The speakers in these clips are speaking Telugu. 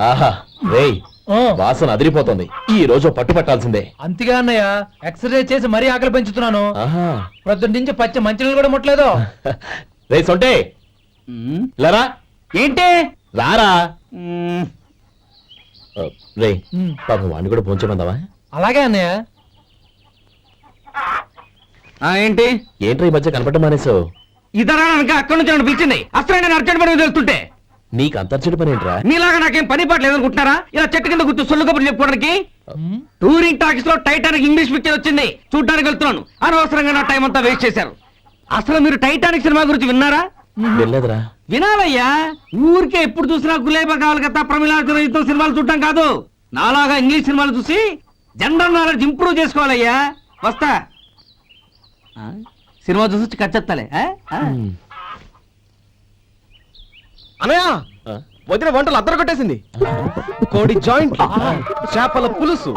ఆహా రేయ్ వాసన అదిరిపోతుంది. ఈ రోజు పట్టుపట్టాల్సిందే. అంతగా అన్నయ్య, ఎక్సర్సైజ్ చేసి మరీ ఆకలి పెంచుతున్నాను. ఆహా ప్రొద్దున నుంచి పచ్చ మంచినీళ్ళు కూడా ముట్టలేదు. రే సొంటే లరా ఏంటి రారా. రే పాపం వాడిని కూడా పోంచమందావా? అలాగే అన్నయ్య. ఏంటి ఏంట్రా ఈ మధ్య కనపడటం మానేసావు? ఇతరా అక్కడి నుంచి నన్ను పిలిచింది. అసలు నేను అర్జెంట్ పని తెలుస్తుంటే నీకు అంతర్చడి పని ఏంట్రా? మీలాగా నాకేం పని పాట లేదనుకుంటున్నారా? ఇలా చెట్టు కింద గుర్తు సొల్లు కబుర్లు చెప్పుకోవడానికి. టూరింగ్ టాకీస్ లో టైటానిక్ ఇంగ్లీష్ పిక్చర్ వచ్చింది, చూడ్డానికి వెళ్తున్నాను. అనవసరంగా నా టైం అంతా వేస్ట్ చేశారు. అసలు మీరు టైటానిక్ సినిమా గురించి విన్నారా? వెళ్ళలేదురా. వినాలయ్యా. ఊరికే ఎప్పుడు చూసినా గులేబా కావాలి కదా, ప్రమిళార్జున యుద్ధం సినిమాలు చూడటం కాదు. నాలాగా ఇంగ్లీష్ సినిమాలు చూసి జనరల్ నాలెడ్జ్ ఇంప్రూవ్ చేసుకోవాలయ్యా. వస్తా. సినిమా చూసి కచ్చెత్తాలే. అనయ్య వదిన వంటలు అద్దరు కొట్టేసింది. కోడి జాయింట్, చేపల పులుసు,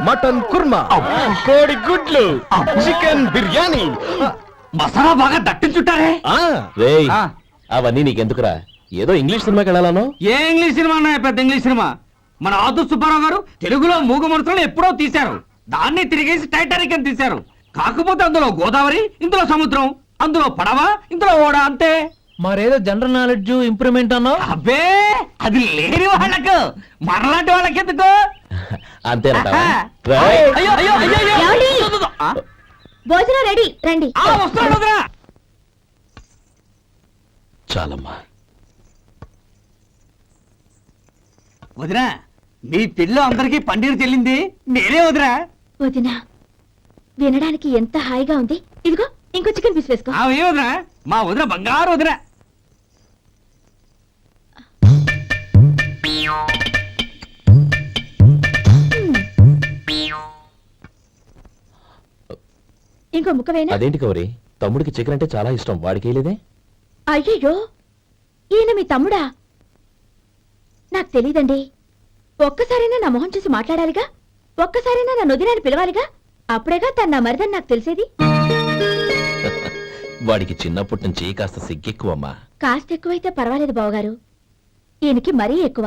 మటన్ కుర్మా, కోడి గుడ్లు, చికెన్ బిర్యానీ, మసాలా బాగా దట్టించుంటారే. రేయ్ అవన్నీ నీకెందుకురా? ఏదో ఇంగ్లీష్ సినిమాకి వెళ్ళాలను. ఏ ఇంగ్లీష్ సినిమా అన్నా పెద్ద ఇంగ్లీష్ సినిమా. మన ఆదు సుబ్బారావు గారు తెలుగులో మూగ మనుషులను ఎప్పుడో తీశారు. దాన్ని తిరిగేసి టైటానిక్ అని తీశారు. కాకపోతే అందులో గోదావరి, ఇందులో సముద్రం, అందులో పడవ, ఇందులో ఓడ, అంతే. మరేదో జనరల్ నాలెడ్జ్ ఇంప్రూవ్మెంట్ అన్నావు. అబ్బే అది లేని వాళ్ళకు, మనలాంటి వాళ్ళకి ఎందుకు? అంతేనంటావా? అయ్యో, అయ్యో, అయ్యో, అయ్యో. ఏమండి? ఆ? భోజనం రెడీ, రండి. వస్తున్నాడు వదరా. చాలమ్మా. వదినా, మీ పెళ్ళి అందరికీ పన్నీరు చెల్లింది నేనే వదినా. వదినా, వినడానికి ఎంత హాయిగా ఉంది. ఇదిగో ఇంకో చికెన్ పీస్ వేసుకో. ఏ వదినా, మా వదిన బంగారు వదినా. ఇంకో ముక్క వేనా? అదేంటి కౌరి, తమ్ముడికి చికెన్ అంటే చాలా ఇష్టం, వాడికి వేయలేదే? అయ్యయ్యో, ఈయన మీ తమ్ముడా? నాకు తెలీదండి. ఒక్కసారైనా నా మొహం చూసి మాట్లాడాలిగా, ఒక్కసారైనా నా నుదినాన్ని పిలవాలిగా. అప్పుడేగా తన నా మరిదని నాకు తెలిసేది. వాడికి చిన్నప్పటి నుంచి కాస్త సిగ్గెక్కువమ్మా. కాస్త ఎక్కువైతే పర్వాలేదు బావగారు, ఈయనకి మరీ ఎక్కువ.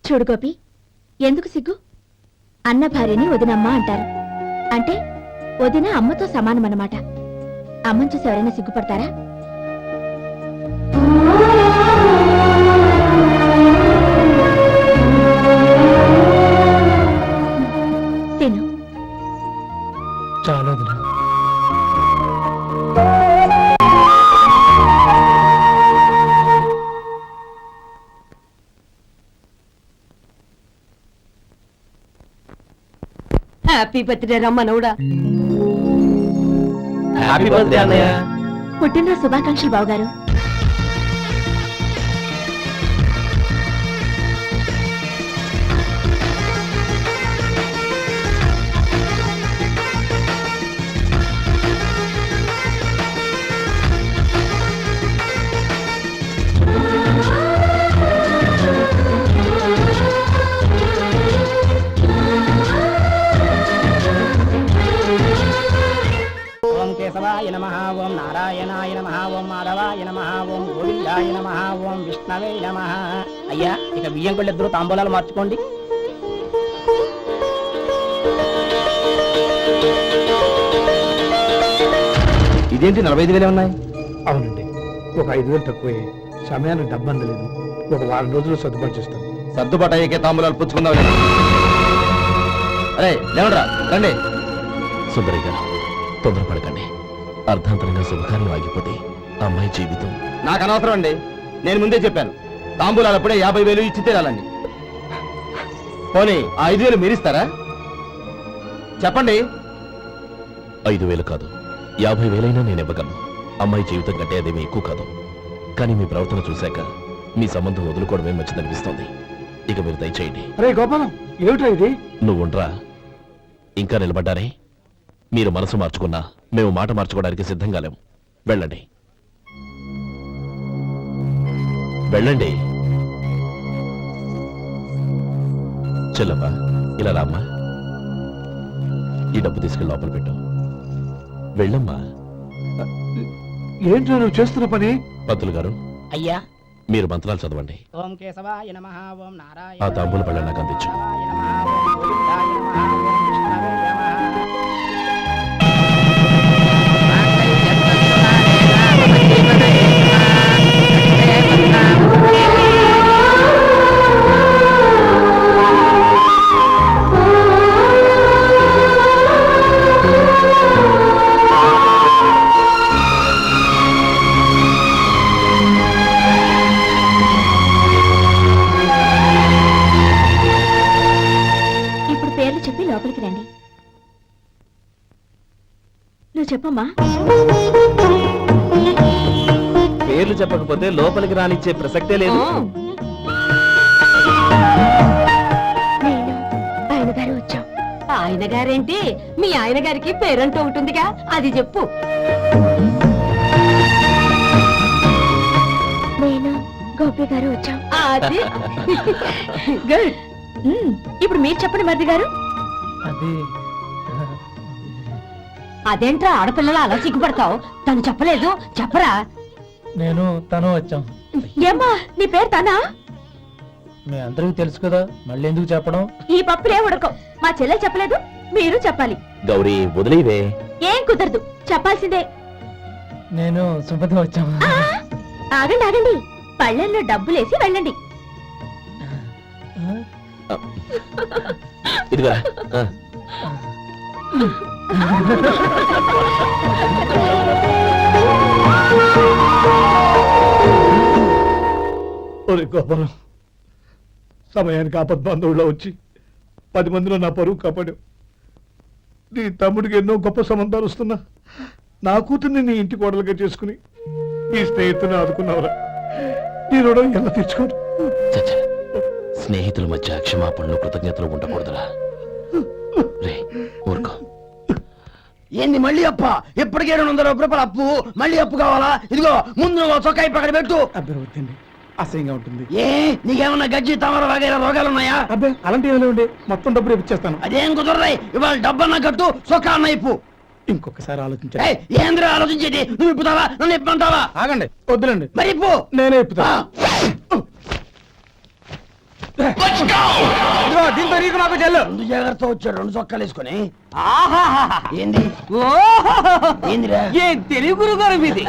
చూడు గోపి, ఎందుకు సిగ్గు? అన్న భార్యని వదినమ్మ అంటారు. అంటే వదిన అమ్మతో సమానం అన్నమాట. అమ్మని చూసి ఎవరైనా సిగ్గుపడతారా? తిను. చాలా వదినా. హ్యాపీ బర్త్డే రమ్మనవుడా. హ్యాపీ బర్త్డే అన్నయ్య. పుట్టినరోజు శుభాకాంక్షలు బావగారు. ఓం కేశవాయ నమః, ఓం నారాయణాయ నమః, ఓం మాధవాయ నమః, ఓం గోవిందాయ నమః, ఓం విష్ణవే నమః. అయ్యా, ఇక బియ్యం కొళ్ళు ఇద్దరు తాంబూలాలు మార్చుకోండి. ఇదేంటి 45,000 ఉన్నాయి? అవునండి, ఒక 5,000 తక్కువే. సమయానికి డబ్బు అందలేదు. ఒక వారం రోజులు సర్దుబాటు చేస్తాను. సర్దుబాటు అయ్యే తాంబూలాలు పుచ్చుకుందాం. అరే లేవడరా, రండి. సుందరి గారు, తొందరపడకండి. అర్ధాంతరంగా శుభకార్యం ఆగిపోతే అమ్మాయి జీవితం. నాకు అనవసరం అండి, నేను ముందే చెప్పాను. తాంబూలాలు అప్పుడే 50,000 ఇచ్చి తీరాలండి. పోనీ ఆ 5,000 మీరిస్తారా? చెప్పండి. 5,000 కాదు, 50,000 నేను ఇవ్వగలను. అమ్మాయి జీవితం కంటే అదేమీ ఎక్కువ కాదు. కానీ మీ ప్రవర్తన చూశాక మీ సంబంధం వదులుకోవడమే మంచిదనిపిస్తోంది. ఇక మీరు దయచేయండి. అరే గోపాలం, ఏమిట్రా ఇది? నువ్వుండ్రా, ఇంకా నిలబడ్డారే. మీరు మనసు మార్చుకున్నా మేము మాట మార్చుకోవడానికి సిద్ధంగా లేము. వెళ్ళండి, వెళ్ళండి. చెల్లమ్మా, ఇలా రామ్మా. ఈ డబ్బు తీసుకెళ్ళి లోపల పెట్టు. వెళ్ళమ్మా. ఏంట్రా నువ్వు చేస్తున్న పని? పంతులు గారు, అయ్యా, మీరు మంత్రాలు చదవండి. ఓం కేశవాయ నమః ఓం ఆ నారాయణ తాంబూల పళ్ళ నాకు అందించు. ఓం గోవిందాయ నమః ఓం విష్ణవే నమః. ఇప్పుడు పేర్లు చెప్పి లోపలికి రండి. నువ్వు చెప్పమ్మా. పేర్లు చెప్పకపోతే లోపలికి రానిచ్చే ప్రసక్తే లేదు. నేను ఆయన గారు వచ్చాం. ఆయన గారేంటి, మీ ఆయన గారికి పేరంటూ ఉంటుందిగా, అది చెప్పు. నేను గోపి గారు వచ్చాం. అది గుడ్. ఇప్పుడు మీరు చెప్పండి మరిది గారు. అది అదేంట్రా ఆడపిల్లలు అలా సిగ్గుపడతావు? తను చెప్పలేదు, చెప్పరా. నేను తను వచ్చాం. ఏమ్మా నీ పేరు తానా? మీ అందరికీ తెలుసు కదా, మళ్ళీ ఎందుకు చెప్పడం? ఈ పప్పులే ఉడకం. మా చెల్లె చెప్పలేదు, మీరు చెప్పాలి. గౌరీ వదిలేవే. ఏం కుదరదు, చెప్పాల్సిందే. నేను సుమతి వచ్చాం. ఆ, ఆగండి ఆగండి, పళ్ళెల్లో డబ్బులేసి వెళ్ళండి. ఇదిగా ఒరే గోపాలం, సమయానికి ఆపద్బాంధవుల్లో వచ్చి 10 మందిలో నా పరువు కాపాడావు. నీ తమ్ముడికి ఎన్నో గొప్ప సంబంధాలు వస్తున్నా నా కూతుర్ని నీ ఇంటి కోడలుగా చేసుకుని నీ స్నేహితుని ఆదుకున్నావురా. నీ రుణం ఎలా తెచ్చుకోరు? చచ్చ, స్నేహితుల మధ్య క్షమాపణలు కృతజ్ఞతలు ఉండకూడదురా. రే ఊరుకో. ఏంది మళ్ళీ అప్ప? ఇప్పటికే 200 రూపాయల అప్పు, మళ్ళీ అప్పు కావాలా? ఇదిగో ముందు నువ్వు చొక్కా పక్కన పెట్టు. అబ్బాయి వద్దండి, అసహ్యంగా ఉంటుంది. ఏ నీకేమన్నా గజ్జి తమర వగైరా రోగాలున్నాయా? అబ్బాయి అలాంటి ఏమైనా ఉండే, మొత్తం డబ్బులు ఇప్పించేస్తాను. అదేం కుదరదాయి. ఇవాళ డబ్బన్నా కట్టు, చొక్కా అన్న ఇప్పు. ఇంకొకసారి ఆలోచించండి. ఏయ్, ఏంద్రా ఆలోచించేది? నువ్వు ఇప్పుతావా, నన్ను ఇప్పమంటావా? ఆగండి, వద్దులండి, మరి ఇప్పు. నేనే ఇప్పుతా. దీంతో నీకు నాకు చెల్లు. 2 జాగ్రత్త వచ్చాడు, 2 చొక్కాలు వేసుకొని. ఆహాహాహా. ఏంది ఓహోహోహో. ఏందిరా? ఏం తెలుగు గురుగారు మీది.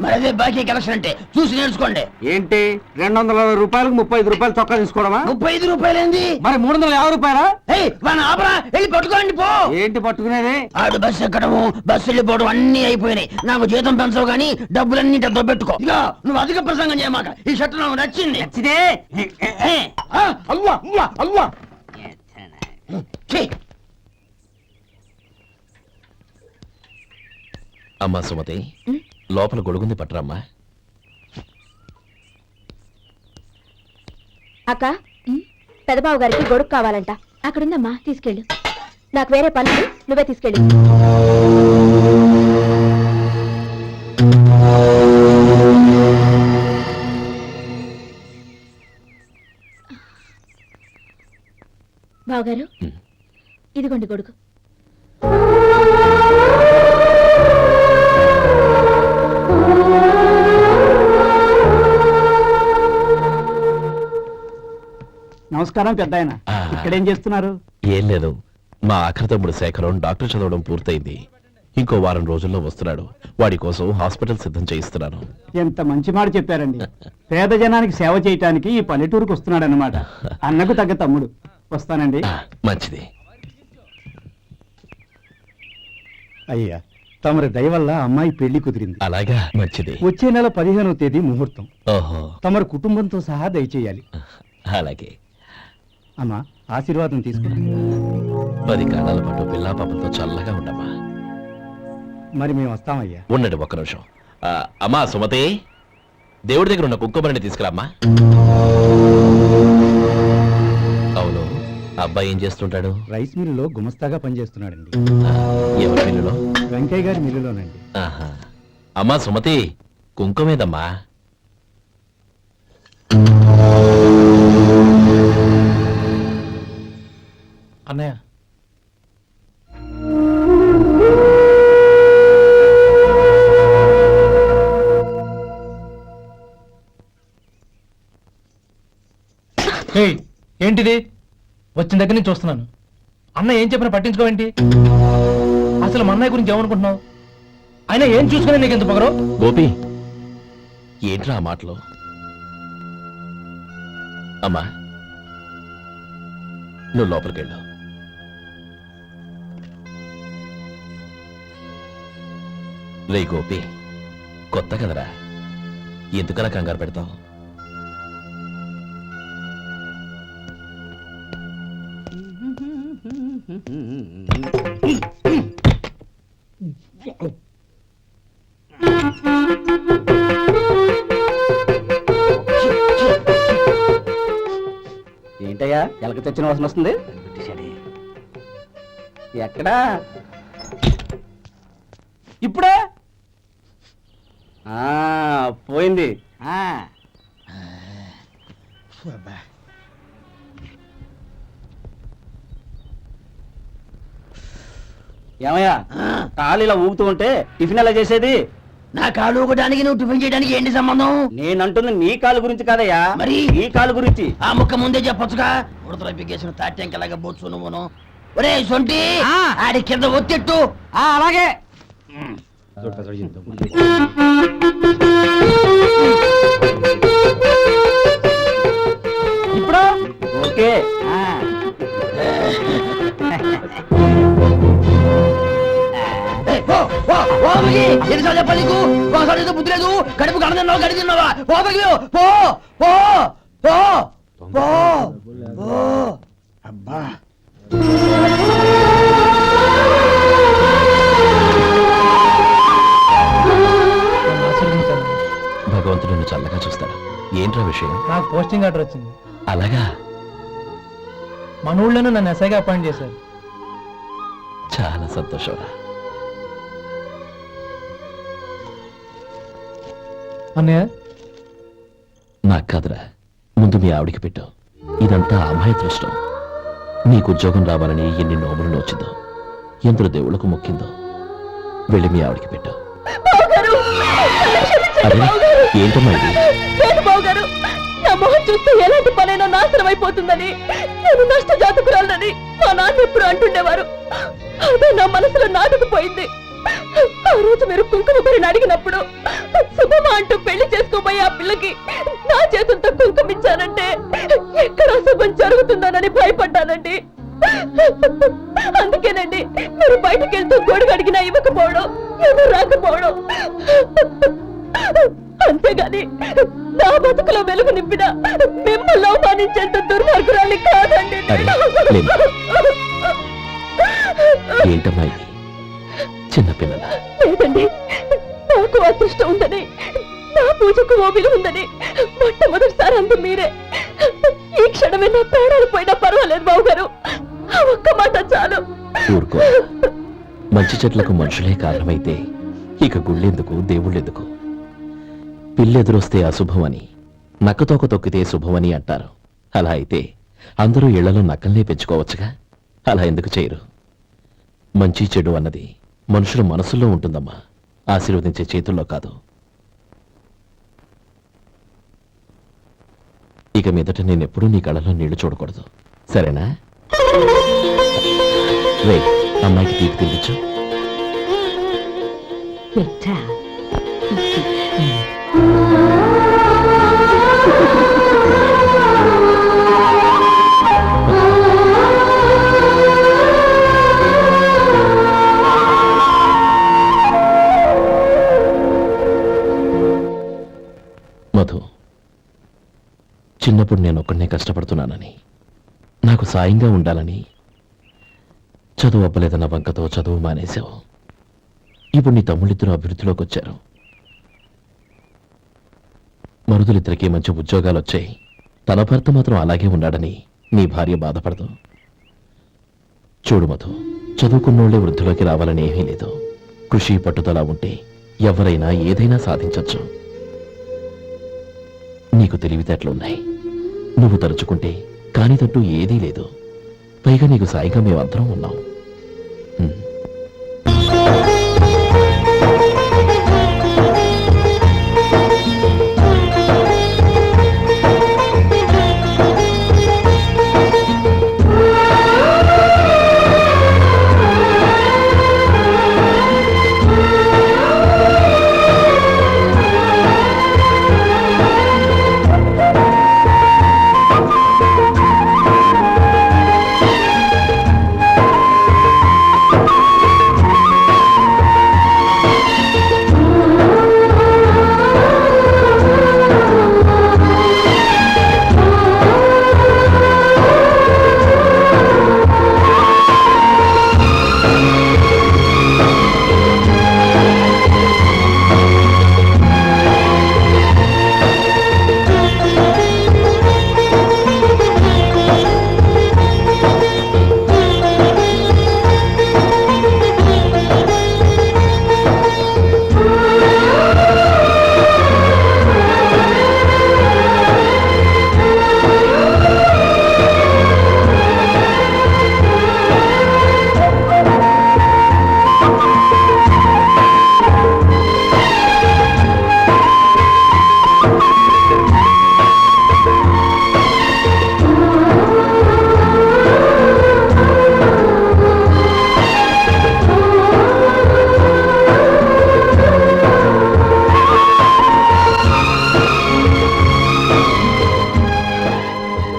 మరి అదే బాకీ కలెక్షన్ అంటే చూసి నేర్చుకోండి. ఏంటి 220 రూపాయలకు 35 రూపాయలు చొక్కా తీసుకోవడమా? 35 రూపాయలు ఏంది? మరి 350 రూపాయలా? ఏయ్ వాడిని ఆపరా, వెళ్ళి పట్టుకోండి పో. ఏంటి పట్టుకునేది? ఆడు బస్సు ఎక్కడము, బస్సు వెళ్ళిపోవడం అన్ని అయిపోయినాయి. నాకు జీతం పెంచవు గానీ డబ్బులన్నీ డబ్బు పెట్టుకో. ఇక నువ్వు అధిక ప్రసంగం చేయమాక. ఈ షర్ట్ నాకు నచ్చింది. నచ్చితే అల్వా అల్వా అల్వా. ఛీ! అమ్మా సుమతి, లోపల గొడుగుంది పట్టరమ్మా. అక్క, పెదబాబు గారికి గొడుగు కావాలంట. అక్కడుందమ్మా, తీసుకెళ్ళు. నాకు వేరే పనులు, నువ్వే తీసుకెళ్ళు. బావగారు, ఇదిగోండి గొడుగు. నమస్కారం పెద్ద ఆయన. ఆ. ఇక్కడేం చేస్తున్నారు? ఏం లేదు, మా ఆఖరి తమ్ముడు శేఖరం డాక్టర్ చదవడం పూర్తయింది. ఇంకో వారం రోజుల్లో వస్తున్నాడు. వాడి కోసం హాస్పిటల్ సిద్ధం చేయిస్తున్నాను. ఎంత మంచి మాట చెప్పారండి. పేద జనానికి సేవ చేయటానికి ఈ పల్లెటూరుకు వస్తున్నాడు అన్నమాట. అన్నకు తగ్గ తమ్ముడు. వస్తానండి. మంచిది. అయ్యా, తమరి దయ వల్ల అమ్మాయి పెళ్లి కుదిరింది. అలాగా, మంచిది. వచ్చే నెల 15వ తేదీ ముహూర్తం. ఓహో, తమరు కుటుంబంతో సహా దయచేయాలి. అలాగే. అమ్మా, ఆశీర్వాదం తీసుకో. 10 కాలాల పాటు పిల్లా పాపలతో చల్లగా ఉండమ్మా. మరి మేము వస్తామయ్యా. ఉండండి ఒక్క నిమిషం. అమ్మా సుమతి, దేవుడి దగ్గర ఉన్న కుంకుమని తీసుకురామ్మా. అవును, అబ్బాయి ఏం చేస్తుంటాడు? రైస్ మిల్లులో గుమస్తాగా పనిచేస్తున్నాడండి. ఎవరి పిల్లలో? వెంకయ్య గారి మిల్లులోనండి. ఆహా. అమ్మా సుమతి, కుంకుమేదమ్మా. అన్నయ్య, ఏయ్ ఏంటిది? వచ్చిన దగ్గర నుంచి చూస్తున్నాను. అన్న ఏం చెప్పినా పట్టించుకోవేంటి? అసలు మా అన్నయ్య గురించి ఏమనుకుంటున్నావు? అయినా ఏం చూసుకునే నీకు ఎంత పొగరు? గోపి ఏంట్రా ఆ మాటలు? అమ్మా నువ్వు లోపలికి వెళ్ళు. రే గోపి, కొత్త కదరా, ఎందుకలా కంగారు పెడతావు? ఏంటయ్యా ఎలక తెచ్చిన వాసన వస్తుంది? ఎక్కడా? ఇప్పుడే పోయింది. ఏమయ్యా కాలు ఇలా ఊగుతూ ఉంటే టిఫిన్ ఎలా చేసేది? నా కాలు ఊగడానికి నువ్వు టిఫిన్ చేయడానికి ఏంటి సంబంధం? నేనంటుంది నీ కాలు గురించి కాదయ్యా, మరి ఈ కాలు గురించి. ఆ ముక్క ముందే చెప్పొచ్చుగా. ఉడతలో పిగేసిన తాట్యంకలాగా బొచ్చు నువ్వును. ఒరే సొంటి, ఆడి కింద ఒత్తిట్టు. అలాగే ఇప్పుడు ఓకే. ఎన్నిసార్లు చెప్పాలి నీకు? ఒకసారి బుద్ధి లేదు. కడుపు గడ తిన్నావు, గడి తిన్నావా? పోపకి పో పో పో పో పో. అబ్బా నన్ను ఆశీర్వదించాను. భగవంతుడు నిన్ను చల్లగా చూస్తాడు. ఏంట్రా విషయం? నాకు పోస్టింగ్ ఆర్డర్ వచ్చింది. అలాగా? మన ఊళ్ళోనే నన్ను ఎస్ఐగా అపాయింట్ చేశారు. చాలా సంతోషంరా. అన్నయ్య నాకు కాదురా, ముందు మీ ఆవిడికి పెట్టు. ఇదంతా అమ్మాయి దృష్టం. నీకు ఉద్యోగం రావాలని ఎన్ని నోములు నోచిందో, ఎందరో దేవుళ్లకు మొక్కిందో. వెళ్ళి మీ ఆవిడికి పెట్టు. అరే ఏంటమ్మా ఇది? బావగారు, నా మొహం చూస్తే ఎలాంటి పనైనా నాశనం అయిపోతుందని, నేను నష్ట జాతకురాలని మా నాన్న ఎప్పుడు అంటుండేవారు. అదే నా మనసులో నాటుకుపోయింది. ఆ రోజు మీరు కుంకుమ గురిని అడిగినప్పుడు శుభమా అంటూ పెళ్లి చేసుకోబోయే ఆ పిల్లకి నా చేతులతో కుంకుమిచ్చానంటే ఎక్కడ శుభం జరుగుతుందోనని భయపడ్డానండి. అందుకేనండి మీరు బయటకు వెళ్తూ గొడుగు అడిగినా ఇవ్వకపోవడం, ఎవరు రాకపోవడం. అంతేగాని నా బతుకులో వెలుగు నింపిన మిమ్మల్ని అవమానించేంత దుర్మార్గురాలి కాదండి. ఏంటమ్మా ఇది? చిన్నపిల్లల లేదండి, నాకు అదృష్టం ఉందని, నా పూజకు ఓ విలువ ఉందని మొట్టమొదటిసారి అందు మీరే. ఈ క్షణమే నా ప్రాణాలు పోయినా పర్వాలేదు బావగారు, ఆ ఒక్క మాట చాలు. ఊరుకో. మంచి చెట్లకు మనుషులే కారణమైతే ఇక గుళ్ళెందుకు, దేవుళ్ళెందుకు? పిల్లెదురొస్తే అశుభమని, నక్కతోక తొక్కితే శుభమని అంటారు. అలా అయితే అందరూ ఇళ్లలో నక్కల్నే పెంచుకోవచ్చుగా. అలా ఎందుకు చేయరు? మంచి చెడు అన్నది మనుషుల మనసుల్లో ఉంటుందమ్మా, ఆశీర్వదించే చేతుల్లో కాదు. ఇక మీదట నేనెప్పుడూ నీ కళ్ళలో నీళ్లు చూడకూడదు, సరేనా? రే, అమ్మాయికి తీపి తినిపించు. మధు, చిన్నప్పుడు నేను ఒక్కడనే కష్టపడుతున్నానని, నాకు సాయంగా ఉండాలని చదువు అవ్వలేదన్న వంకతో చదువు మానేశావు. ఇప్పుడు నీ తమ్ముళ్ళిద్దరూ అభివృద్ధిలోకి వచ్చారు. మరుదులిద్దరికీ మంచి ఉద్యోగాలు వచ్చాయి. తన భర్త మాత్రం అలాగే ఉన్నాడని నీ భార్య బాధపడదు. చూడు మధు, చదువుకున్నోళ్లే వృద్ధిలోకి రావాలని ఏమీ లేదు. కృషి పట్టుదల ఉంటే ఎవరైనా ఏదైనా సాధించొచ్చు. నీకు తెలివితేటలున్నాయి. నువ్వు తలుచుకుంటే కానిదంటూ ఏదీ లేదు. పైగా నీకు సాయిగా మేమందరం ఉన్నాం.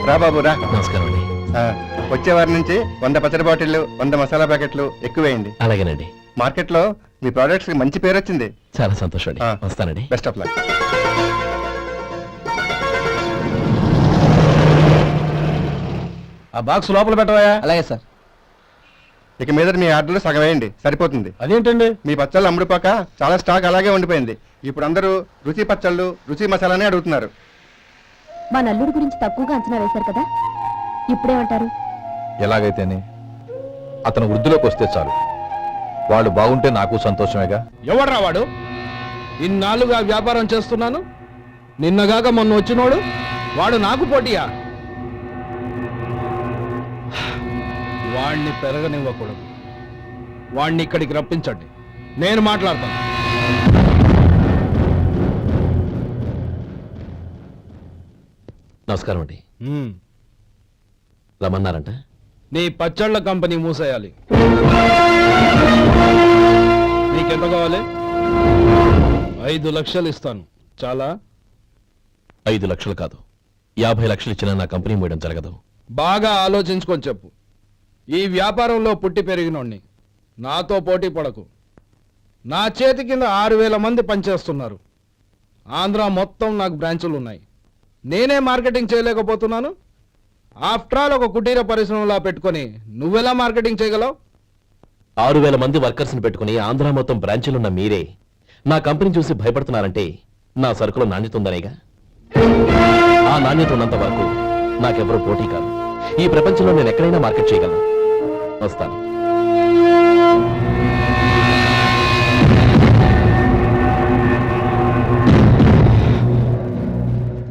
రా బాబు రా. నమస్కారం అండి. వచ్చే వారి నుంచి 100 పచ్చడి బాటిళ్లు 100 మసాలా ప్యాకెట్లు ఎక్కువేయండి. అలాగేనండి. మార్కెట్ లో మీ ప్రోడక్ట్స్ కి మంచి పేరు వచ్చింది. చాలా సంతోషం అండి. వస్తానండి. Best of luck. ఆ బాక్స్ లోపల పెట్టవా? అలాగే సార్. ఇక మీద మీ ఆర్డర్లు సగం వేయండి, సరిపోతుంది. అదేంటండి? మీ పచ్చళ్ళు అమ్ముడుపోక చాలా స్టాక్ అలాగే ఉండిపోయింది. ఇప్పుడు అందరూ రుచి పచ్చళ్ళు రుచి మసాలానే అడుగుతున్నారు. మా నల్లుడి గురించి తక్కువగా అంచనా వేశారు కదా, ఇప్పుడేమంటారు? ఎలాగైతేనే అతను వృద్ధిలోకి వస్తే చాలు. వాళ్ళు బాగుంటే నాకు సంతోషమేగా. ఎవడ్రా వాడు? ఇన్నాళ్ళుగా వ్యాపారం చేస్తున్నాను, నిన్నగాక మొన్న వచ్చినోడు వాడు నాకు పోటీయా? వాణ్ణి పెరగనివ్వకూడదు. వాణ్ణి ఇక్కడికి రప్పించండి, నేను మాట్లాడతాను. నమస్కారం అండి. రమ్మన్నారంట? నీ పచ్చళ్ళ కంపెనీ మూసేయాలి. నీకెంత కావాలి? 5 లక్షలు ఇస్తాను. చాలా? 5 లక్షలు కాదు, 50 లక్షలు ఇచ్చినా నా కంపెనీ మూయడం జరగదు. బాగా ఆలోచించుకొని చెప్పు. ఈ వ్యాపారంలో పుట్టి పెరిగినోడిని, నాతో పోటీ పడకు. నా చేతి కింద 6,000 మంది పనిచేస్తున్నారు. ఆంధ్ర మొత్తం నాకు బ్రాంచులు ఉన్నాయి. నేనే మార్కెటింగ్ చేయలేకపోతున్నాను. ఆఫ్టర్ ఆల్ ఒక కుటీర పరిశ్రమలా పెట్టుకొని నువ్వెలా మార్కెటింగ్ చేయగలవు? 6,000 మంది వర్కర్స్ని పెట్టుకుని ఆంధ్ర మొత్తం బ్రాంచీలున్న మీరే నా కంపెనీ చూసి భయపడుతున్నారంటే నా సరుకులో నాణ్యత ఉందనేగా. ఆ నాణ్యత ఉన్నంత వరకు నాకెవరూ పోటీ కాదు. ఈ ప్రపంచంలో నేను ఎక్కడైనా మార్కెట్ చేయగలను. వస్తాను.